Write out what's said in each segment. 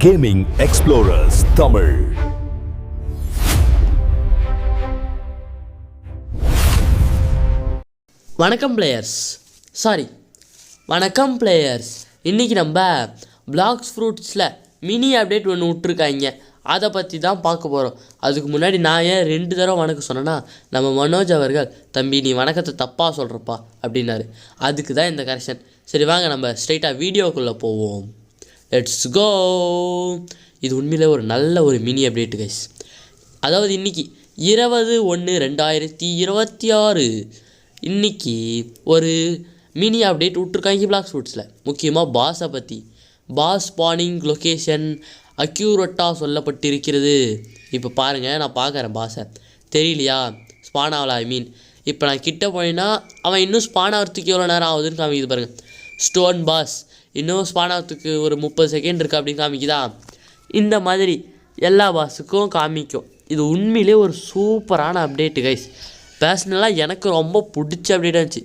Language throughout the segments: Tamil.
Gaming Explorers Tamil. வணக்கம் பிளேயர்ஸ் இன்றைக்கி நம்ம பிளாக்ஸ் ஃப்ரூட்ஸில் மினி அப்டேட் ஒன்று விட்ருக்காங்க. அதை பற்றி தான் பார்க்க போகிறோம். அதுக்கு முன்னாடி நான் ஏன் 2 தடவை வணக்கம் சொன்னேன்னா, நம்ம மனோஜ் அவர்கள் தம்பி நீ வணக்கத்தை தப்பாக சொல்கிறப்பா அப்படின்னாரு. அதுக்கு தான் இந்த கரெக்ஷன். சரி வாங்க நம்ம ஸ்ட்ரைட்டாக வீடியோக்குள்ளே போவோம். Let's go. இது உண்மையிலே ஒரு நல்ல ஒரு மினி அப்டேட்டு கைஸ். அதாவது இன்றைக்கி 20/1/2026 இன்றைக்கி ஒரு மினி அப்டேட் விட்ருக்காங்க பிளாக்ஸ் ஃப்ரூட்ஸில். முக்கியமாக பாஸை பற்றி. பாஸ் ஸ்பானிங் லொக்கேஷன் அக்யூரட்டாக சொல்லப்பட்டிருக்கிறது. இப்போ பாருங்கள், நான் பார்க்குறேன் பாஸை. தெரியலையா? ஸ்பான் ஆகலாம். இப்போ நான் கிட்ட போனேன்னா அவன் இன்னும் ஸ்பான் ஆகிறதுக்கு எவ்வளோ நேரம் ஆகுதுன்னு காமிக்குது பாருங்கள். ஸ்டோன் பாஸ் இன்னும் ஸ்பான் ஆகிறதுக்கு ஒரு 30 செகண்ட் இருக்குது அப்படின்னு காமிக்குதா? இந்த மாதிரி எல்லா பாஸுக்கும் காமிக்கும். இது உண்மையிலே ஒரு சூப்பரான அப்டேட்டு கைஸ். பர்சனலாக எனக்கு ரொம்ப பிடிச்ச அப்டேட்டாக இருந்துச்சு.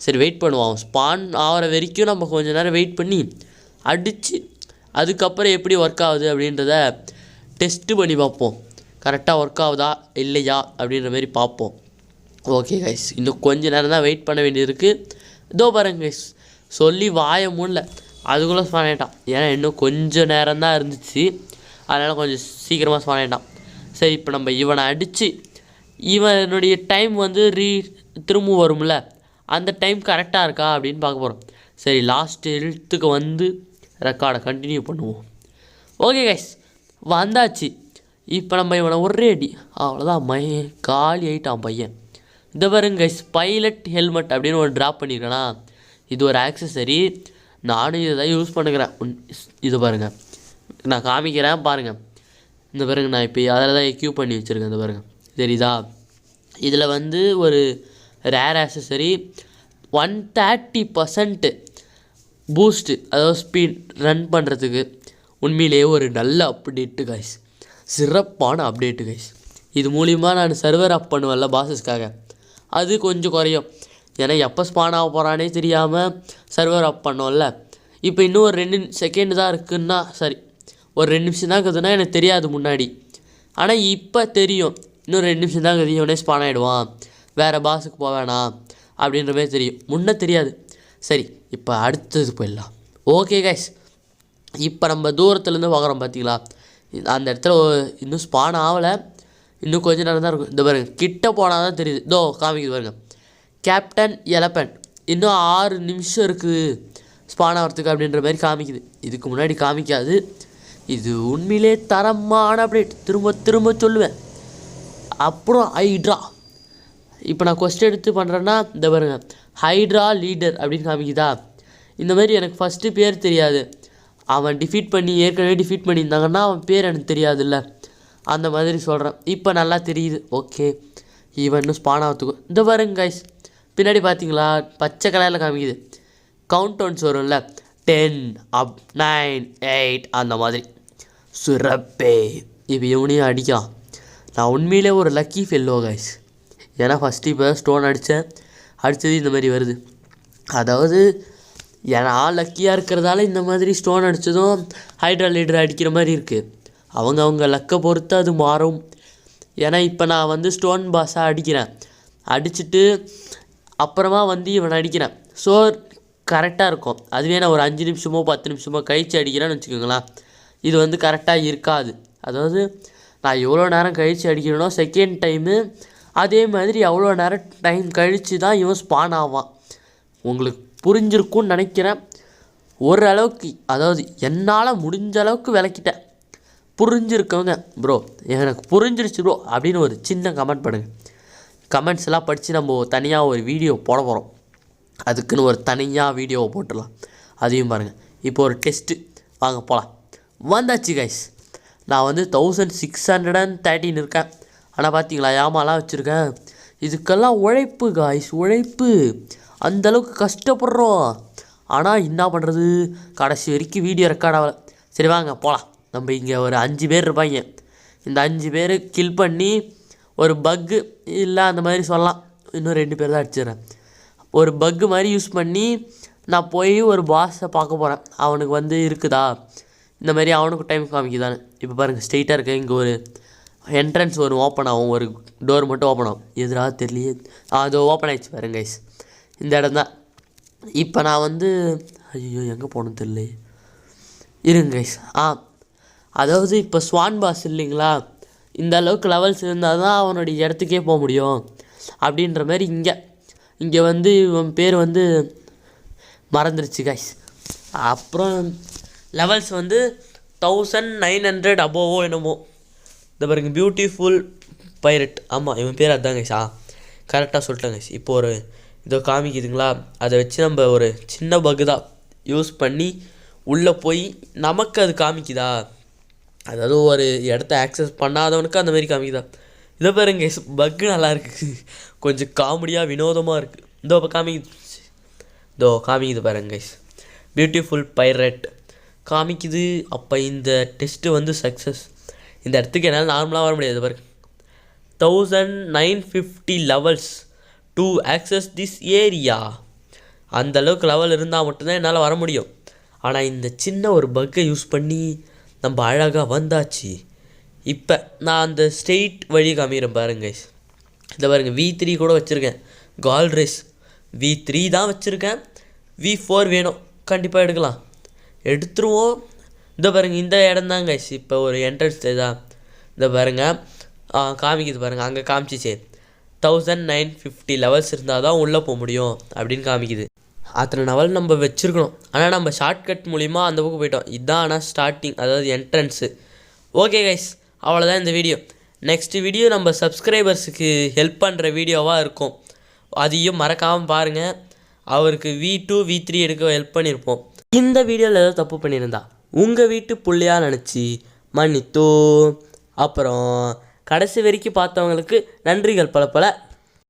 சரி வெயிட் பண்ணுவோம். ஸ்பான் ஆகிற வரைக்கும் நம்ம கொஞ்சம் நேரம் வெயிட் பண்ணி அடித்து அதுக்கப்புறம் எப்படி ஒர்க் ஆகுது அப்படின்றத டெஸ்ட்டு பண்ணி பார்ப்போம். கரெக்டாக ஒர்க் ஆகுதா இல்லையா அப்படின்ற மாதிரி பார்ப்போம். ஓகே கைஸ், இன்னும் கொஞ்சம் நேரம் தான் வெயிட் பண்ண வேண்டியது இருக்குது. இதோ பாருங்க கைஸ், சொல்லி வாய முடியல அதுக்குள்ளே ஸ்பான் ஆகிட்டான். ஏன்னா இன்னும் கொஞ்சம் நேரம் தான் இருந்துச்சு, அதனால் கொஞ்சம் சீக்கிரமாக ஸ்பான் ஆகிட்டான். சரி, இப்போ நம்ம இவனை அடித்து இவனுடைய டைம் வந்து திரும்ப வரும்ல, அந்த டைம் கரெக்டாக இருக்கா அப்படின்னு பார்க்க போகிறோம். சரி, லாஸ்ட் ஹெல்த்துக்கு வந்து ரெக்கார்டை கண்டினியூ பண்ணுவோம். ஓகே கைஸ், வந்தாச்சு. இப்போ நம்ம இவனை ஒரே அடி அவ்வளோதான், காலி ஆகிட்டான் பையன். இதை பாருங்க கைஸ், பைலட் ஹெல்மெட் அப்படின்னு ஒரு ட்ராப் பண்ணியிருக்கேனா. இது ஒரு ஆக்சசரி, நானும் இதை தான் யூஸ் பண்ணுக்கிறேன். இது பாருங்கள், நான் காமிக்கிறேன் பாருங்கள். இந்த பாருங்க, நான் இப்போ அதில் தான் எக்யூப் பண்ணி வச்சுருக்கேன். இந்த பாருங்கள், தெரியுதா? இதில் வந்து ஒரு ரேர் ஆக்சசரி 130% பூஸ்ட்டு, அதாவது ஸ்பீட் ரன் பண்ணுறதுக்கு. உண்மையிலேயே ஒரு நல்ல அப்டேட்டு கைஸ், சிறப்பான அப்டேட்டு கைஸ். இது மூலிமா நான் சர்வர் அப் பண்ணுவேன்ல பாஸஸ்க்காக, அது கொஞ்சம் குறையும். ஏன்னா எப்போ ஸ்பான் ஆக போகிறானே தெரியாமல் சர்வர் அப் பண்ணோம்ல. இப்போ இன்னும் ஒரு 2 செகண்ட் தான் இருக்குன்னா, சரி ஒரு 2 நிமிஷம் தான் இருக்குதுன்னா எனக்கு தெரியாது முன்னாடி. ஆனால் இப்போ தெரியும், இன்னும் 2 நிமிஷம் தான் இருக்குது, இவனே ஸ்பான் ஆகிடுவான், வேறு பாஸுக்கு போவேணாம் அப்படின்ற மாதிரி தெரியும். முன்னே தெரியாது. சரி, இப்போ அடுத்தது போயிடலாம். ஓகே கைஸ், இப்போ நம்ம தூரத்துலேருந்து பார்க்குறோம் பார்த்தீங்களா, அந்த இடத்துல இன்னும் ஸ்பான் ஆகலை, இன்னும் கொஞ்சம் நேரம் தான் இருக்கும். இந்த பாருங்க, கிட்ட போனால் தான் தெரியுது. இதோ காமிக்குது பாருங்க, கேப்டன் எலப்பன் இன்னும் 6 நிமிஷம் இருக்குது ஸ்பான் ஆகிறதுக்கு அப்படின்ற மாதிரி காமிக்குது. இதுக்கு முன்னாடி காமிக்காது. இது உண்மையிலே தரமான அப்டேட், திரும்ப திரும்ப சொல்லுவேன். அப்புறம் ஹைட்ரா, இப்போ நான் கொஸ்டின் எடுத்து பண்ணுறேன்னா இந்த பாருங்க, ஹைட்ரா லீடர் அப்படின்னு காமிக்குதா. இந்த மாதிரி எனக்கு ஃபஸ்ட்டு பேர் தெரியாது, அவன் ஏற்கனவே டிஃபீட் பண்ணியிருந்தாங்கன்னா அவன் பேர் எனக்கு தெரியாதுல்ல, அந்த மாதிரி சொல்கிறேன். இப்போ நல்லா தெரியுது. ஓகே, இவன் இன்னும் ஸ்பான் ஆகிறதுக்கும். இந்த பாருங்க கைஸ், பின்னாடி பார்த்தீங்களா பச்சை கலரில் காமிக்குது, கவுண்ட் டவுன்ஸ் வரும்ல, 10 up 9 8 அந்த மாதிரி. சுரப்பே, இப்போ இவனையும் அடிக்கலாம். நான் உண்மையிலே ஒரு லக்கி ஃபெல்லோ கைஸ். ஏன்னா ஃபஸ்ட்டு இப்போ ஸ்டோன் அடித்தது இந்த மாதிரி வருது. அதாவது நான் லக்கியாக இருக்கிறதால இந்த மாதிரி ஸ்டோன் அடித்ததும் ஹைட்ரா லீடர் அடிக்கிற மாதிரி இருக்குது. அவங்க லக்கை பொறுத்து அது மாறும். ஏன்னா இப்போ நான் வந்து ஸ்டோன் பாஸாக அடிக்கிறேன், அடிச்சுட்டு அப்புறமா வந்து இவனை அடிக்கிறேன். ஸோ கரெக்டாக இருக்கும். அதுவே நான் ஒரு 5 நிமிஷமோ 10 நிமிஷமோ கழித்து அடிக்கிறேன்னு வச்சுக்கோங்களேன், இது வந்து கரெக்டாக இருக்காது. அதாவது நான் எவ்வளோ நேரம் கழித்து அடிக்கிறேனோ செகண்ட் டைமு, அதே மாதிரி எவ்வளோ நேரம் டைம் கழித்து தான் இவன் ஸ்பான் ஆவான். உங்களுக்கு புரிஞ்சிருக்கும்னு நினைக்கிறேன் ஓரளவுக்கு. அதாவது என்னால் முடிஞ்ச அளவுக்கு விளக்கிட்டேன். புரிஞ்சிருக்கவங்க ப்ரோ எனக்கு புரிஞ்சிருச்சு ப்ரோ அப்படின்னு ஒரு சின்ன கமெண்ட் பண்ணுங்கள். கமெண்ட்ஸ் எல்லாம் படித்து நம்ம தனியாக ஒரு வீடியோ போட போகிறோம். அதுக்குன்னு ஒரு தனியாக வீடியோவை போட்டுடலாம், அதையும் பாருங்கள். இப்போ ஒரு டெஸ்ட்டு, வாங்க போகலாம். வந்தாச்சு கைஸ், நான் வந்து 1613 இருக்கேன். ஆனால் பார்த்தீங்களா ஏமாலாம் வச்சுருக்கேன். இதுக்கெல்லாம் உழைப்பு காய்ஸ், உழைப்பு. அந்தளவுக்கு கஷ்டப்படுறோம். ஆனால் என்ன பண்ணுறது, கடைசி வரைக்கும் வீடியோ ரெக்கார்ட் ஆகலை. சரி வாங்க போகலாம். நம்ம இங்கே ஒரு 5 பேர் இருப்பாங்க. இந்த 5 பேர் கில் பண்ணி ஒரு பக்கு இல்லை அந்த மாதிரி சொல்லலாம், இன்னும் 2 பேர் தான் அடிச்சிடுறேன். ஒரு பக்கு மாதிரி யூஸ் பண்ணி நான் போய் ஒரு பாஸை பார்க்க போகிறேன். அவனுக்கு வந்து இருக்குதா இந்த மாதிரி அவனுக்கு டைம் காமிக்குதானே. இப்போ பாருங்கள் ஸ்ட்ரெயிட்டாக இருக்க இங்கே ஒரு என்ட்ரன்ஸ் ஒரு ஓப்பன் ஆகும், ஒரு டோர் மட்டும் ஓப்பன் ஆகும். எதிரா தெரியலையே, அது ஓப்பன் ஆகிடுச்சு பாருங்க கைஸ். இந்த இடம் தான். இப்போ நான் வந்து ஐயோ எங்கே போகணுன்னு தெரியலையே, இருங்க கைஸ். அதாவது இப்போ ஸ்வான் பாஸ் இல்லைங்களா, இந்த அளவுக்கு லெவல்ஸ் இருந்தால் தான் அவனுடைய இடத்துக்கே போக முடியும் அப்படின்ற மாதிரி. இங்கே வந்து இவன் பேர் வந்து மறந்துருச்சு கைஸ். அப்புறம் லெவல்ஸ் வந்து 1900 அபோவோ என்னமோ. இந்த பாருங்க பியூட்டிஃபுல் பைரட், ஆமாம் இவன் பேர் அதுதான் கைஸ். கரெக்டாக சொல்லிட்டேன் கைஸ். இப்போ ஒரு இதோ காமிக்குதுங்களா, அதை வச்சு நம்ம ஒரு சின்ன பக்கு தான் யூஸ் பண்ணி உள்ளே போய் நமக்கு அது காமிக்குதா, அதாவது ஒரு இடத்த ஆக்சஸ் பண்ணாதவனுக்கு அந்த மாதிரி காமிக்குதா. இதை பாருங்க கைஸ், பக்கு நல்லா இருக்குது, கொஞ்சம் காமெடியாக வினோதமாக இருக்குது. இதோ இப்போ காமிக்குது பாருங்க கைஸ், பியூட்டிஃபுல் பைரட் காமிக்குது. அப்போ இந்த டெஸ்ட்டு வந்து சக்ஸஸ். இந்த இடத்துக்கு என்னால் நார்மலாக வர முடியாது பாருங்க. 1950 levels to access this area. அந்தளவுக்கு லெவல் இருந்தால் மட்டும்தான் என்னால் வர முடியும். ஆனால் இந்த சின்ன ஒரு பக்கை யூஸ் பண்ணி நம்ம அழகாக வந்தாச்சு. இப்போ நான் அந்த ஸ்ட்ரெயிட் வழி காமிக்கிறேன் பாருங்க கைஸ். இதை பாருங்க V3 கூட வச்சுருக்கேன், கால் ரேஸ் V3 தான் வச்சுருக்கேன். V4 வேணும் கண்டிப்பாக எடுக்கலாம், எடுத்துருவோம். இதை பாருங்கள் இந்த இடம் தான் கைஸ். இப்போ ஒரு என்ட்ரன்ஸ் தான் இதை பாருங்கள் காமிக்குது பாருங்கள், அங்கே காமிச்சிச்சு 1950 லெவல்ஸ் இருந்தால் தான் உள்ளே போக முடியும் அப்படின்னு காமிக்குது. அத்தனை லெவல் நம்ம வச்சுருக்கணும், ஆனால் நம்ம ஷார்ட்கட் மூலிமா அந்த பக்கம் போயிட்டோம். இதுதான் ஆனால் ஸ்டார்டிங், அதாவது என்ட்ரன்ஸு. ஓகே கைஸ், அவ்வளோதான் இந்த வீடியோ. நெக்ஸ்ட் வீடியோ நம்ம சப்ஸ்கிரைபர்ஸுக்கு ஹெல்ப் பண்ணுற வீடியோவாக இருக்கும், அதையும் மறக்காமல் பாருங்கள். அவருக்கு V2 V3 எடுக்க ஹெல்ப் பண்ணியிருப்போம். இந்த வீடியோவில் ஏதோ தப்பு பண்ணியிருந்தா உங்கள் வீட்டு பிள்ளையாக நினச்சி மன்னித்தோ. அப்புறம் கடைசி வரைக்கும் பார்த்தவங்களுக்கு நன்றிகள் பல பல.